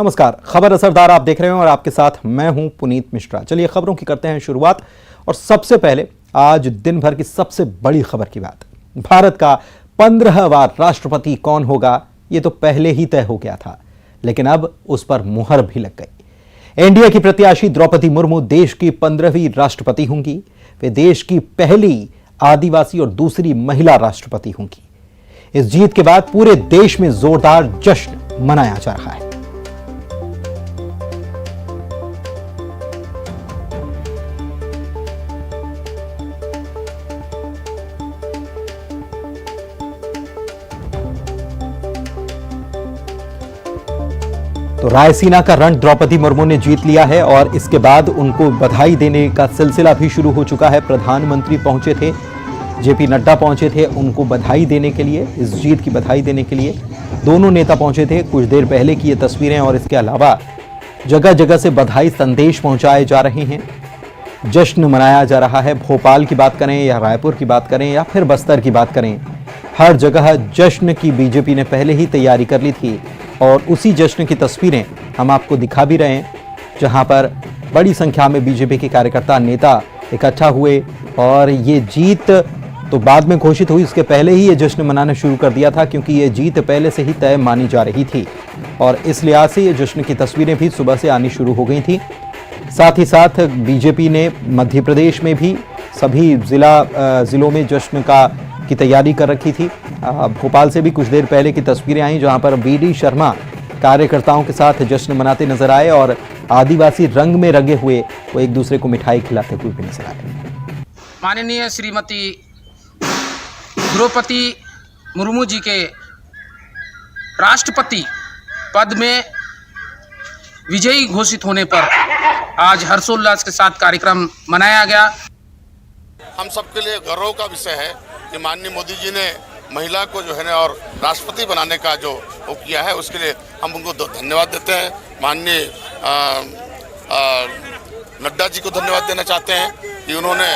नमस्कार, खबर असरदार आप देख रहे हैं और आपके साथ मैं हूं पुनीत मिश्रा। चलिए खबरों की करते हैं शुरुआत। और सबसे पहले आज दिन भर की सबसे बड़ी खबर की बात। भारत का 15वां राष्ट्रपति कौन होगा ये तो पहले ही तय हो गया था, लेकिन अब उस पर मुहर भी लग गई। एनडीए की प्रत्याशी द्रौपदी मुर्मू देश की 15वीं राष्ट्रपति होंगी। वे देश की पहली आदिवासी और दूसरी महिला राष्ट्रपति होंगी। इस जीत के बाद पूरे देश में जोरदार जश्न मनाया जा रहा है। तो रायसीना का रण द्रौपदी मुर्मू ने जीत लिया है और इसके बाद उनको बधाई देने का सिलसिला भी शुरू हो चुका है। प्रधानमंत्री पहुंचे थे, जेपी नड्डा पहुंचे थे उनको बधाई देने के लिए, इस जीत की बधाई देने के लिए दोनों नेता पहुंचे थे। कुछ देर पहले की ये तस्वीरें और इसके अलावा जगह जगह से बधाई संदेश पहुंचाए जा रहे हैं, जश्न मनाया जा रहा है। भोपाल की बात करें या रायपुर की बात करें या फिर बस्तर की बात करें, हर जगह जश्न की बीजेपी ने पहले ही तैयारी कर ली थी और उसी जश्न की तस्वीरें हम आपको दिखा भी रहे हैं, जहां पर बड़ी संख्या में बीजेपी के कार्यकर्ता नेता इकट्ठा हुए। और ये जीत तो बाद में घोषित हुई, इसके पहले ही ये जश्न मनाना शुरू कर दिया था, क्योंकि ये जीत पहले से ही तय मानी जा रही थी और इस लिहाज से ये जश्न की तस्वीरें भी सुबह से आनी शुरू हो गई थी। साथ ही साथ बीजेपी ने मध्य प्रदेश में भी सभी जिलों में जश्न की तैयारी कर रखी थी। भोपाल से भी कुछ देर पहले की तस्वीरें आई, जहां पर बीडी शर्मा कार्यकर्ताओं के साथ जश्न मनाते नजर आए और आदिवासी रंग में रंगे हुए वो एक दूसरे को मिठाई खिलाते हुए भी नजर आए। माननीय श्रीमती द्रौपदी मुर्मू जी के राष्ट्रपति पद में विजयी घोषित होने पर आज हर्षोल्लास के साथ कार्यक्रम मनाया गया। हम सबके लिए गौरव का विषय है कि माननीय मोदी जी ने महिला को जो है ना और राष्ट्रपति बनाने का जो वो किया है, उसके लिए हम उनको धन्यवाद देते हैं। माननीय नड्डा जी को धन्यवाद देना चाहते हैं कि उन्होंने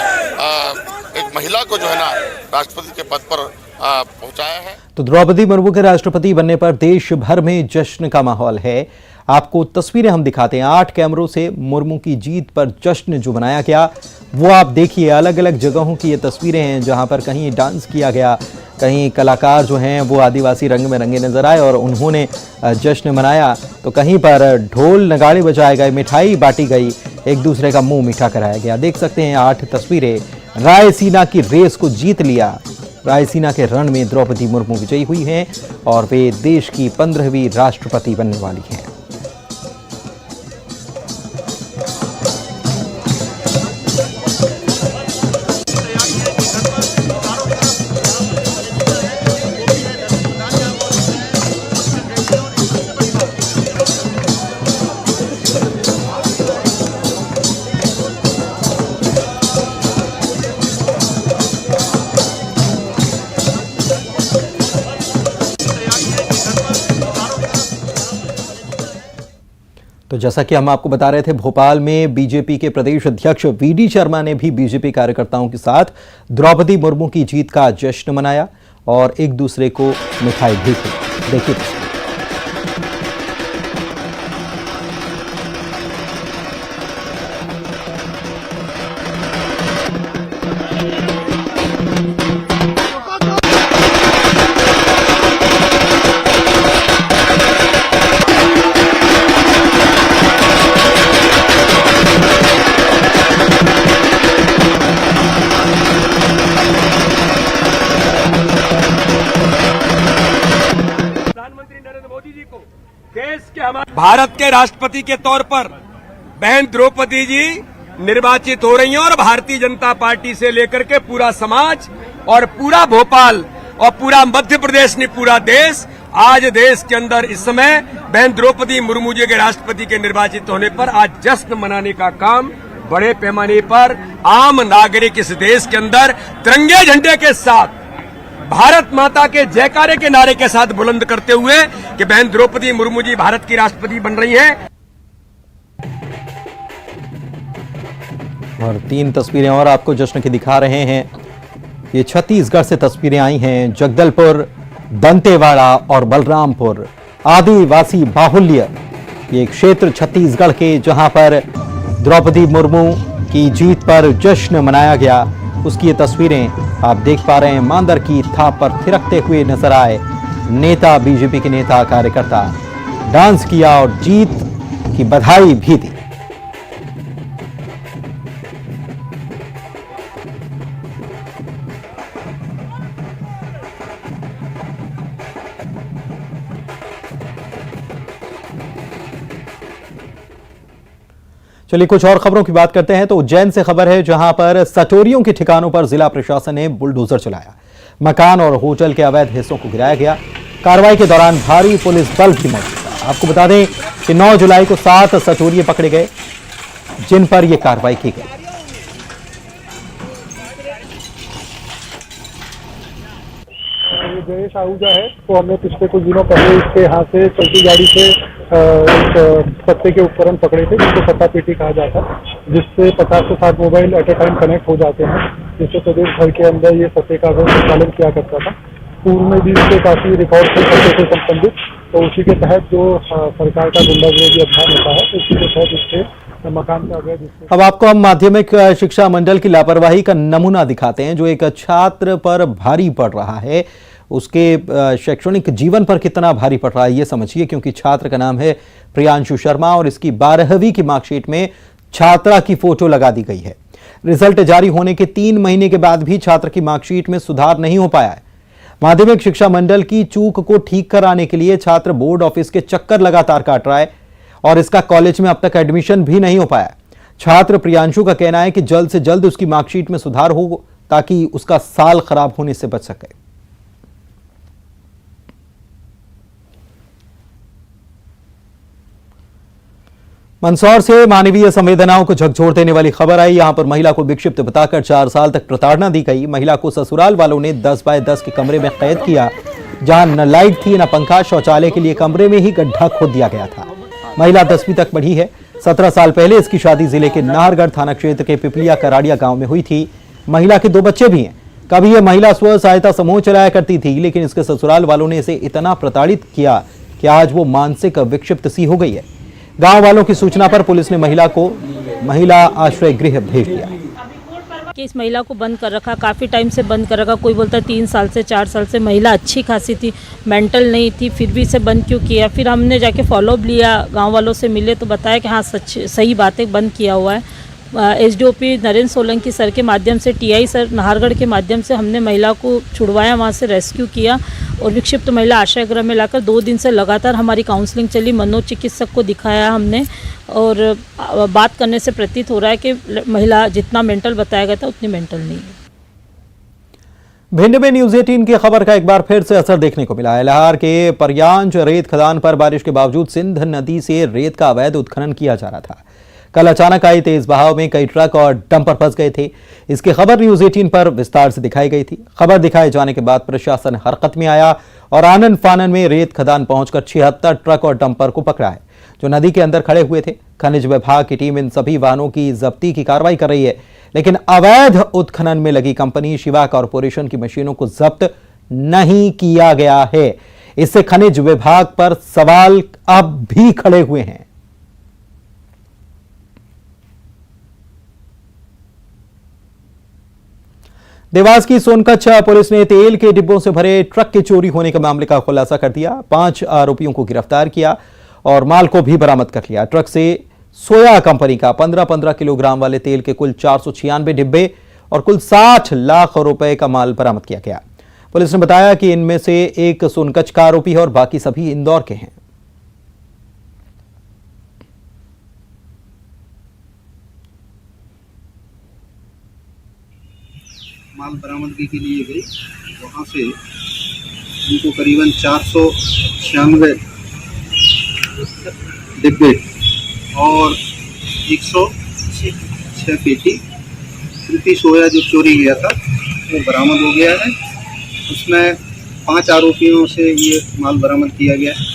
एक महिला को जो है ना राष्ट्रपति के पद पर पहुंचाया है। तो द्रौपदी मुर्मू के राष्ट्रपति बनने पर देश भर में जश्न का माहौल है। आपको तस्वीरें हम दिखाते हैं 8 कैमरों से मुर्मू की जीत पर जश्न जो मनाया गया वो आप देखिए। अलग अलग जगहों की ये तस्वीरें हैं, जहां पर कहीं डांस किया गया, कहीं कलाकार जो हैं वो आदिवासी रंग में रंगे नजर आए और उन्होंने जश्न मनाया। तो कहीं पर ढोल नगाड़े बजाए गए, मिठाई बांटी गई, एक दूसरे का मुंह मीठा कराया गया। देख सकते हैं 8 तस्वीरें। रायसीना की रेस को जीत लिया। रायसीना के रण में द्रौपदी मुर्मू विजयी हुई हैं और वे देश की 15वीं राष्ट्रपति बनने वाली हैं। तो जैसा कि हम आपको बता रहे थे, भोपाल में बीजेपी के प्रदेश अध्यक्ष वीडी शर्मा ने भी बीजेपी कार्यकर्ताओं के साथ द्रौपदी मुर्मू की जीत का जश्न मनाया और एक दूसरे को मिठाई भी दी। देखिए भारत के राष्ट्रपति के तौर पर बहन द्रौपदी जी निर्वाचित हो रही हैं और भारतीय जनता पार्टी से लेकर के पूरा समाज और पूरा भोपाल और पूरा मध्य प्रदेश ने पूरा देश आज देश के अंदर इस समय बहन द्रौपदी मुर्मू जी के राष्ट्रपति के निर्वाचित होने पर आज जश्न मनाने का काम बड़े पैमाने पर आम नागरिक इस देश के अंदर तिरंगे झंडे के साथ भारत माता के जयकारे के नारे के साथ बुलंद करते हुए कि बहन द्रौपदी मुर्मू जी भारत की राष्ट्रपति बन रही हैं। और 3 तस्वीरें और आपको जश्न की दिखा रहे हैं। ये छत्तीसगढ़ से तस्वीरें आई हैं। जगदलपुर, दंतेवाड़ा और बलरामपुर आदिवासी बाहुल्य ये क्षेत्र छत्तीसगढ़ के जहां पर द्रौपदी मुर्मू की जीत पर जश्न मनाया गया, उसकी ये तस्वीरें आप देख पा रहे हैं। मांदर की थाप पर थिरकते हुए नजर आए नेता, बीजेपी के नेता कार्यकर्ता, डांस किया और जीत की बधाई भी दी। चलिए कुछ और खबरों की बात करते हैं। तो उज्जैन से खबर है, जहां पर सटोरियों के ठिकानों पर जिला प्रशासन ने बुलडोजर चलाया, मकान और होटल के अवैध हिस्सों को गिराया गया। कार्रवाई के दौरान भारी पुलिस बल भी मौजूद था। आपको बता दें कि 9 जुलाई को 7 सटोरिये पकड़े गए, जिन पर यह कार्रवाई की गई। ये जयेश आहूजा है, तो हमने पिछले कुछ दिनों पहले इसके यहाँ से चलती गाड़ी से सत्ते के उपकरण पकड़े थे, जिसको सत्ता पेटी कहा जाता है, जिससे 50 से 60 mobile at a time connect हो जाते हैं, जिससे प्रदेश भर के अंदर ये सत्ते का संचालन किया करता था। पूर्व में भी इसके काफी रिकॉर्ड थे सत्ते से संबंधित, तो उसी के तहत जो सरकार का गुंडा विरोधी अभियान होता है, तो उसी के तहत इसके मकान का अवैध। अब आपको हम माध्यमिक शिक्षा मंडल की लापरवाही का नमूना दिखाते हैं, जो एक छात्र पर भारी पड़ रहा है। उसके शैक्षणिक जीवन पर कितना भारी पड़ रहा है ये समझिए, क्योंकि छात्र का नाम है प्रियांशु शर्मा और इसकी 12वीं की मार्कशीट में छात्रा की फोटो लगा दी गई है। रिजल्ट जारी होने के 3 महीने के बाद भी छात्र की मार्कशीट में सुधार नहीं हो पाया है। माध्यमिक शिक्षा मंडल की चूक को ठीक कराने के लिए छात्र बोर्ड ऑफिस के चक्कर लगातार काट रहा है और इसका कॉलेज में अब तक एडमिशन भी नहीं हो पाया। छात्र प्रियांशु का कहना है कि जल्द से जल्द उसकी मार्कशीट में सुधार हो ताकि उसका साल खराब होने से बच सके। मंदसौर से मानवीय संवेदनाओं को झकझोर देने वाली खबर आई। यहां पर महिला को विक्षिप्त बताकर 4 साल तक प्रताड़ना दी गई। महिला को ससुराल वालों ने 10 बाय 10 के कमरे में कैद किया, जहां न लाइट थी न पंखा। शौचालय के लिए कमरे में ही गड्ढा खोद दिया गया था। महिला 10वीं तक पढ़ी है। 17 साल पहले इसकी शादी जिले के नाहरगढ़ थाना क्षेत्र के पिपलिया कराड़िया गांव में हुई थी। महिला के 2 बच्चे भी हैं। कभी यह महिला स्व सहायता समूह चलाया करती थी, लेकिन इसके ससुराल वालों ने इसे इतना प्रताड़ित किया कि आज वो मानसिक विक्षिप्त सी हो गई है। गांव वालों की सूचना पर पुलिस ने महिला को महिला आश्रय गृह भेज दिया। कि इस महिला को बंद कर रखा, काफ़ी टाइम से बंद कर रखा। कोई बोलता है 3 साल से 4 साल से। महिला अच्छी खासी थी, मेंटल नहीं थी, फिर भी इसे बंद क्यों किया? फिर हमने जाके फॉलोअप लिया, गांव वालों से मिले तो बताया कि हाँ सही बात है, बंद किया हुआ है। एसडीओपी नरेंद्र सोलंकी सर के माध्यम से, टीआई सर नाहरगढ़ के माध्यम से हमने महिला को छुड़वाया, वहाँ से रेस्क्यू किया और विक्षिप्त महिला आश्रय गृह में लाकर 2 दिन से लगातार हमारी काउंसलिंग चली। मनोचिकित्सक को दिखाया हमने और बात करने से प्रतीत हो रहा है कि महिला जितना मेंटल बताया गया था उतनी मेंटल नहीं है। भिंड में न्यूज 18 की खबर का एक बार फिर से असर देखने को मिला है। लाहौर के परयांच रेत खदान पर बारिश के बावजूद सिंध नदी से रेत का अवैध उत्खनन किया जा रहा था। कल अचानक आई तेज बहाव में कई ट्रक और डंपर फंस गए थे। इसकी खबर न्यूज 18 पर विस्तार से दिखाई गई थी। खबर दिखाए जाने के बाद प्रशासन हरकत में आया और आनन फानन में रेत खदान पहुंचकर 76 ट्रक और डंपर को पकड़ा है, जो नदी के अंदर खड़े हुए थे। खनिज विभाग की टीम इन सभी वाहनों की जब्ती की कार्रवाई कर रही है, लेकिन अवैध उत्खनन में लगी कंपनी शिवा कॉरपोरेशन की मशीनों को जब्त नहीं किया गया है। इससे खनिज विभाग पर सवाल अब भी खड़े हुए हैं। देवास की सोनकच्छ पुलिस ने तेल के डिब्बों से भरे ट्रक के चोरी होने के मामले का खुलासा कर दिया। 5 आरोपियों को गिरफ्तार किया और माल को भी बरामद कर लिया। ट्रक से सोया कंपनी का 15-15 किलोग्राम वाले तेल के कुल 496 डिब्बे और कुल 60 लाख रुपए का माल बरामद किया गया। पुलिस ने बताया कि इनमें से एक सोनकच्छ का आरोपी है और बाकी सभी इंदौर के हैं। माल बरामदगी के लिए गई, वहाँ से उनको करीबन 496 डिब्बे और 106 पेटी श्रुति सोया जो चोरी गया था वो बरामद हो गया है। उसमें 5 आरोपियों से ये माल बरामद किया गया है।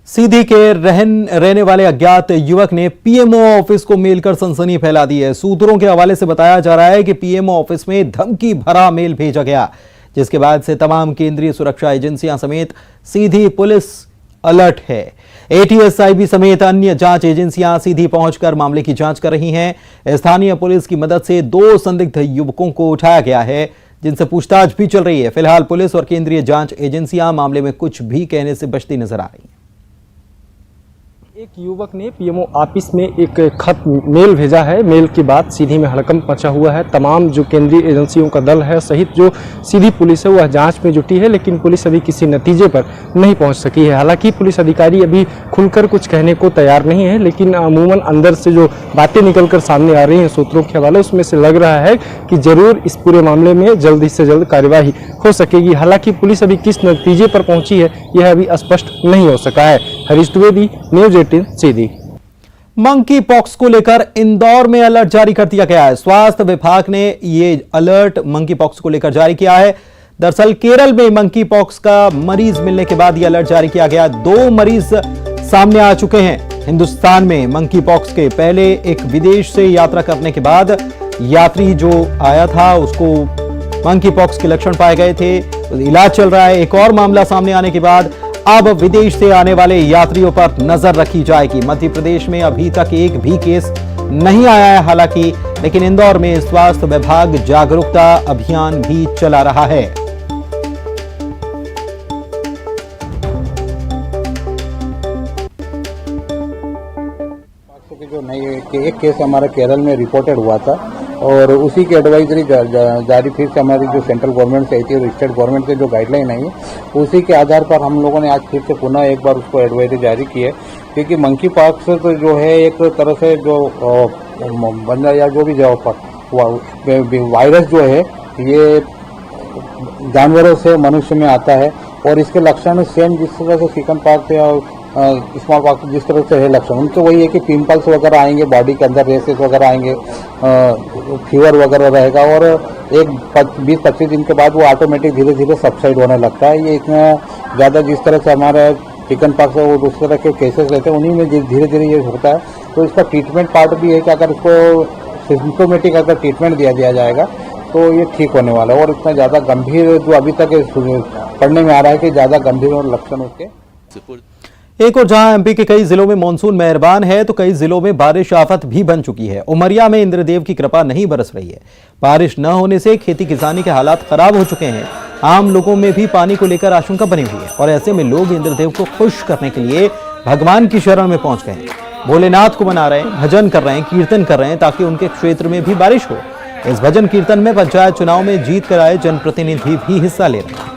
सीधी के रहने वाले अज्ञात युवक ने पीएमओ ऑफिस को मेल कर सनसनी फैला दी है। सूत्रों के हवाले से बताया जा रहा है कि पीएमओ ऑफिस में धमकी भरा मेल भेजा गया, जिसके बाद से तमाम केंद्रीय सुरक्षा एजेंसियां समेत सीधी पुलिस अलर्ट है। एटीएसआईबी समेत अन्य जांच एजेंसियां सीधी पहुंचकर मामले की जांच कर रही हैं। स्थानीय पुलिस की मदद से 2 संदिग्ध युवकों को उठाया गया है, जिनसे पूछताछ भी चल रही है। फिलहाल पुलिस और केंद्रीय जांच एजेंसियां मामले में कुछ भी कहने से बचती नजर आ रही हैं। एक युवक ने पीएमओ ऑफिस में एक खत मेल भेजा है। मेल के बाद सीधी में हड़कंप मचा हुआ है। तमाम जो केंद्रीय एजेंसियों का दल है सहित जो सीधी पुलिस है वह जांच में जुटी है, लेकिन पुलिस अभी किसी नतीजे पर नहीं पहुंच सकी है। हालांकि पुलिस अधिकारी अभी खुलकर कुछ कहने को तैयार नहीं है, लेकिन अमूमन अंदर से जो बातें निकलकर सामने आ रही हैं सूत्रों के हवाले, उसमें से लग रहा है कि जरूर इस पूरे मामले में जल्द से जल्द कार्यवाही हो सकेगी। हालांकि पुलिस अभी किस नतीजे पर पहुंची है यह अभी स्पष्ट नहीं हो सका है। हरीश द्विवेदी, न्यूज 18 सीधी। मंकी पॉक्स को लेकर इंदौर में अलर्ट जारी कर दिया गया है। स्वास्थ्य विभाग ने ये अलर्ट मंकी पॉक्स को लेकर जारी किया है। दरअसल केरल में मंकी पॉक्स का मरीज मिलने के बाद यह अलर्ट जारी किया गया। 2 मरीज सामने आ चुके हैं हिंदुस्तान में मंकी पॉक्स के। पहले एक विदेश से यात्रा करने के बाद यात्री जो आया था उसको मंकी पॉक्स के लक्षण पाए गए थे, इलाज चल रहा है। एक और मामला सामने आने के बाद अब विदेश से आने वाले यात्रियों पर नजर रखी जाएगी। मध्य प्रदेश में अभी तक एक भी केस नहीं आया है हालांकि, लेकिन इंदौर में स्वास्थ्य विभाग जागरूकता अभियान भी चला रहा है। जो नई एक केस हमारा केरल में रिपोर्टेड हुआ था और उसी की एडवाइजरी जारी फिर से हमारी जो सेंट्रल गवर्नमेंट से आई थी और स्टेट गवर्नमेंट से जो गाइडलाइन आई है उसी के आधार पर हम लोगों ने आज फिर से पुनः एक बार उसको एडवाइजरी जारी की है। क्योंकि मंकी पॉक्स तो जो है एक तरह से जो बंदा या जो भी वायरस जो है ये जानवरों से मनुष्य में आता है और इसके लक्षण सेम जिस तरह से चिकन पॉक्स या स्मॉल पॉक्स जिस तरह से है लक्षण उनके वही है कि पिंपल्स वगैरह आएंगे, बॉडी के अंदर रेसेस वगैरह आएंगे, फीवर वगैरह रहेगा और एक 20-25 दिन के बाद वो ऑटोमेटिक धीरे धीरे सबसाइड होने लगता है। ये इतना ज़्यादा जिस तरह से हमारे चिकन पॉक्स और दूसरे तरह के केसेस रहते हैं उन्हीं में धीरे धीरे ये होता है। तो इसका ट्रीटमेंट पार्ट भी है कि अगर इसको सिम्प्टोमेटिक अगर ट्रीटमेंट दिया जाएगा तो ये ठीक होने वाला है। और इतना ज़्यादा गंभीर जो अभी तक पढ़ने में आ रहा है कि ज़्यादा गंभीर और लक्षण उसके। एक और जहां एमपी के कई जिलों में मानसून मेहरबान है तो कई जिलों में बारिश आफत भी बन चुकी है। उमरिया में इंद्रदेव की कृपा नहीं बरस रही है। बारिश न होने से खेती किसानी के हालात खराब हो चुके हैं। आम लोगों में भी पानी को लेकर आशंका बनी हुई है और ऐसे में लोग इंद्रदेव को खुश करने के लिए भगवान की शरण में पहुंच गए हैं। भोलेनाथ को मना रहे हैं, भजन कर रहे हैं, कीर्तन कर रहे हैं ताकि उनके क्षेत्र में भी बारिश हो। इस भजन कीर्तन में पंचायत चुनाव में जीत कर आए जनप्रतिनिधि भी हिस्सा ले रहे हैं।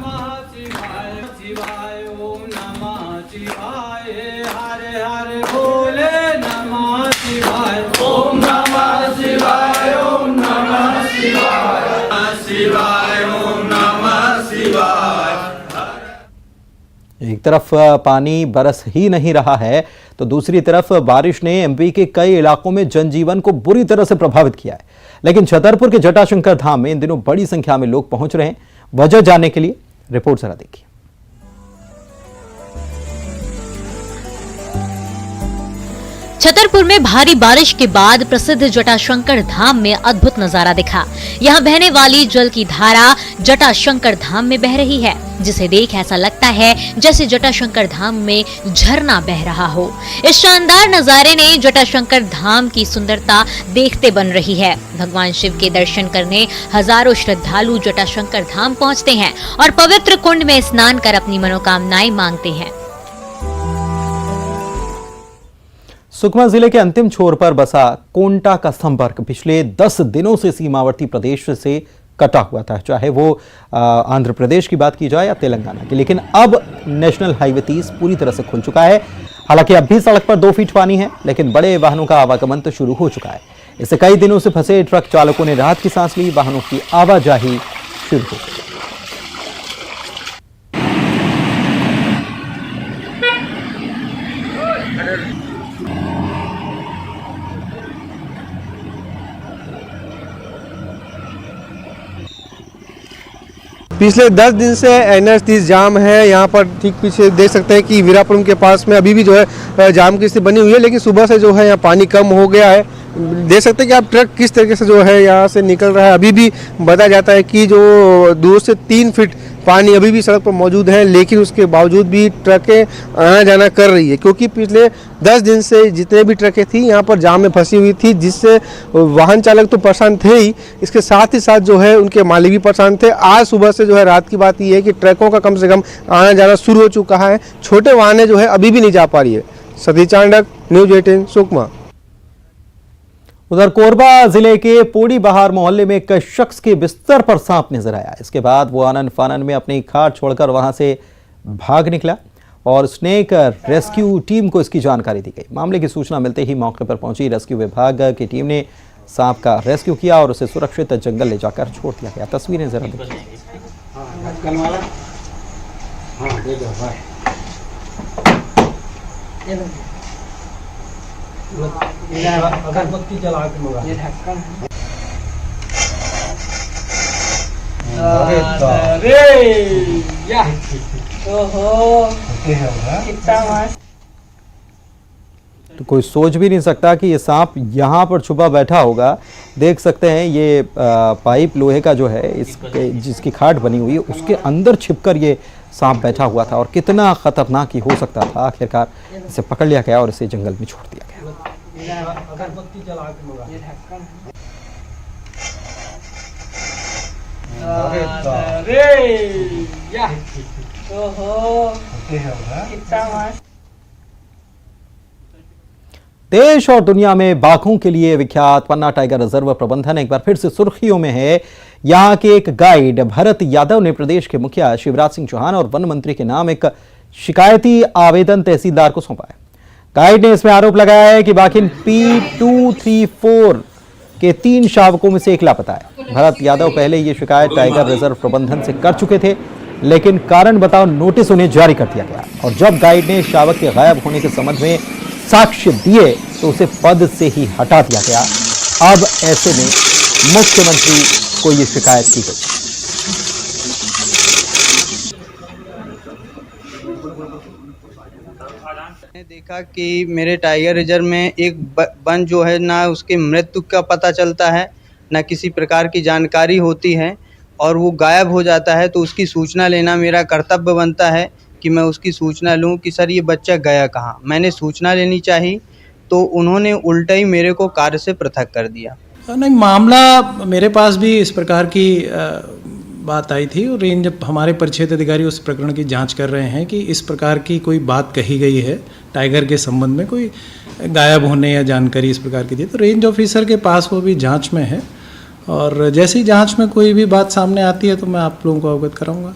एक तरफ पानी बरस ही नहीं रहा है तो दूसरी तरफ बारिश ने एमपी के कई इलाकों में जनजीवन को बुरी तरह से प्रभावित किया है। लेकिन छतरपुर के जटाशंकर धाम में इन दिनों बड़ी संख्या में लोग पहुंच रहे हैं। वजह जानने के लिए रिपोर्ट जरा देखिए। छतरपुर में भारी बारिश के बाद प्रसिद्ध जटाशंकर धाम में अद्भुत नजारा दिखा। यहाँ बहने वाली जल की धारा जटाशंकर धाम में बह रही है, जिसे देख ऐसा लगता है जैसे जटाशंकर धाम में झरना बह रहा हो। इस शानदार नजारे ने जटाशंकर धाम की सुंदरता देखते बन रही है। भगवान शिव के दर्शन करने हजारों श्रद्धालु जटाशंकर धाम पहुँचते हैं और पवित्र कुंड में स्नान कर अपनी मनोकामनाएं मांगते हैं। सुकमा जिले के अंतिम छोर पर बसा कोंटा का संपर्क पिछले 10 दिनों से सीमावर्ती प्रदेश से कटा हुआ था, चाहे वो आंध्र प्रदेश की बात की जाए या तेलंगाना की। लेकिन अब नेशनल हाईवे 30 पूरी तरह से खुल चुका है। हालांकि अब भी सड़क पर 2 फीट पानी है, लेकिन बड़े वाहनों का आवागमन तो शुरू हो चुका है। इससे कई दिनों से फंसे ट्रक चालकों ने राहत की सांस ली। वाहनों की आवाजाही शुरू हो गई। पिछले 10 दिन से NH 30 जाम है। यहाँ पर ठीक पीछे देख सकते हैं कि वीरापुरम के पास में अभी भी जो है जाम की स्थिति बनी हुई है, लेकिन सुबह से जो है यहाँ पानी कम हो गया है। देख सकते हैं कि आप ट्रक किस तरीके से जो है यहाँ से निकल रहा है। अभी भी बताया जाता है कि जो 2 से 3 फीट पानी अभी भी सड़क पर मौजूद है, लेकिन उसके बावजूद भी ट्रकें आना जाना कर रही है, क्योंकि पिछले 10 दिन से जितने भी ट्रकें थी यहाँ पर जाम में फंसी हुई थी, जिससे वाहन चालक तो परेशान थे ही, इसके साथ ही साथ जो है उनके मालिक भी परेशान थे। आज सुबह से जो है रात की बात ये है कि ट्रकों का कम से कम आना जाना शुरू हो चुका है, छोटे वाहनें जो है अभी भी नहीं जा पा रही है। सतीश चांडक, न्यूज 18 सुकमा। उधर कोरबा जिले के पोड़ी बहार मोहल्ले में एक शख्स के बिस्तर पर सांप नजर आया। इसके बाद वो आनन फानन में अपनी खाट छोड़कर वहां से भाग निकला और स्नेक रेस्क्यू टीम को इसकी जानकारी दी गई। मामले की सूचना मिलते ही मौके पर पहुंची रेस्क्यू विभाग की टीम ने सांप का रेस्क्यू किया और उसे सुरक्षित जंगल ले जाकर छोड़ दिया गया। तस्वीरें जरा देखिए। अगरबत्ती जला के मरा तो कोई सोच भी नहीं सकता कि ये सांप यहाँ पर छुपा बैठा होगा। देख सकते हैं ये पाइप लोहे का जो है इसके जिसकी खाट बनी हुई है उसके अंदर छिपकर ये सांप बैठा हुआ था और कितना खतरनाक ही हो सकता था। आखिरकार इसे पकड़ लिया गया और इसे जंगल में छोड़ दिया गया। अगरबत्ती जला के मरा देश और दुनिया में बाघों के लिए विख्यात पन्ना टाइगर रिजर्व प्रबंधन एक बार फिर से सुर्खियों में है। यहाँ के एक गाइड भरत यादव ने प्रदेश के मुखिया शिवराज सिंह चौहान और वन मंत्री के नाम एक शिकायती आवेदन तहसीलदार को सौंपा है। गाइड ने इसमें आरोप लगाया है कि बाघिन P234 के 3 शावकों में से एक लापता है। भरत यादव पहले ये शिकायत टाइगर रिजर्व प्रबंधन से कर चुके थे, लेकिन कारण बताओ नोटिस उन्हें जारी कर दिया गया और जब गाइड ने शावक के गायब होने के संबंध में साक्ष्य दिए तो उसे पद से ही हटा दिया गया। अब ऐसे में मुख्यमंत्री को ये शिकायत की गई। मैंने देखा कि मेरे टाइगर रिजर्व में एक वन जो है ना उसकी मृत्यु का पता चलता है, ना किसी प्रकार की जानकारी होती है और वो गायब हो जाता है, तो उसकी सूचना लेना मेरा कर्तव्य बनता है कि मैं उसकी सूचना लूं कि सर ये बच्चा गया कहाँ। मैंने सूचना लेनी चाहिए तो उन्होंने उल्टा ही मेरे को कार्य से पृथक कर दिया। नहीं, मामला मेरे पास भी इस प्रकार की बात आई थी और रेंज हमारे परिक्षेत्र अधिकारी उस प्रकरण की जांच कर रहे हैं कि इस प्रकार की कोई बात कही गई है टाइगर के संबंध में, कोई गायब होने या जानकारी इस प्रकार की थी, तो रेंज ऑफिसर के पास वो भी जांच में है और जैसे ही जांच में कोई भी बात सामने आती है तो मैं आप लोगों को अवगत कराऊंगा।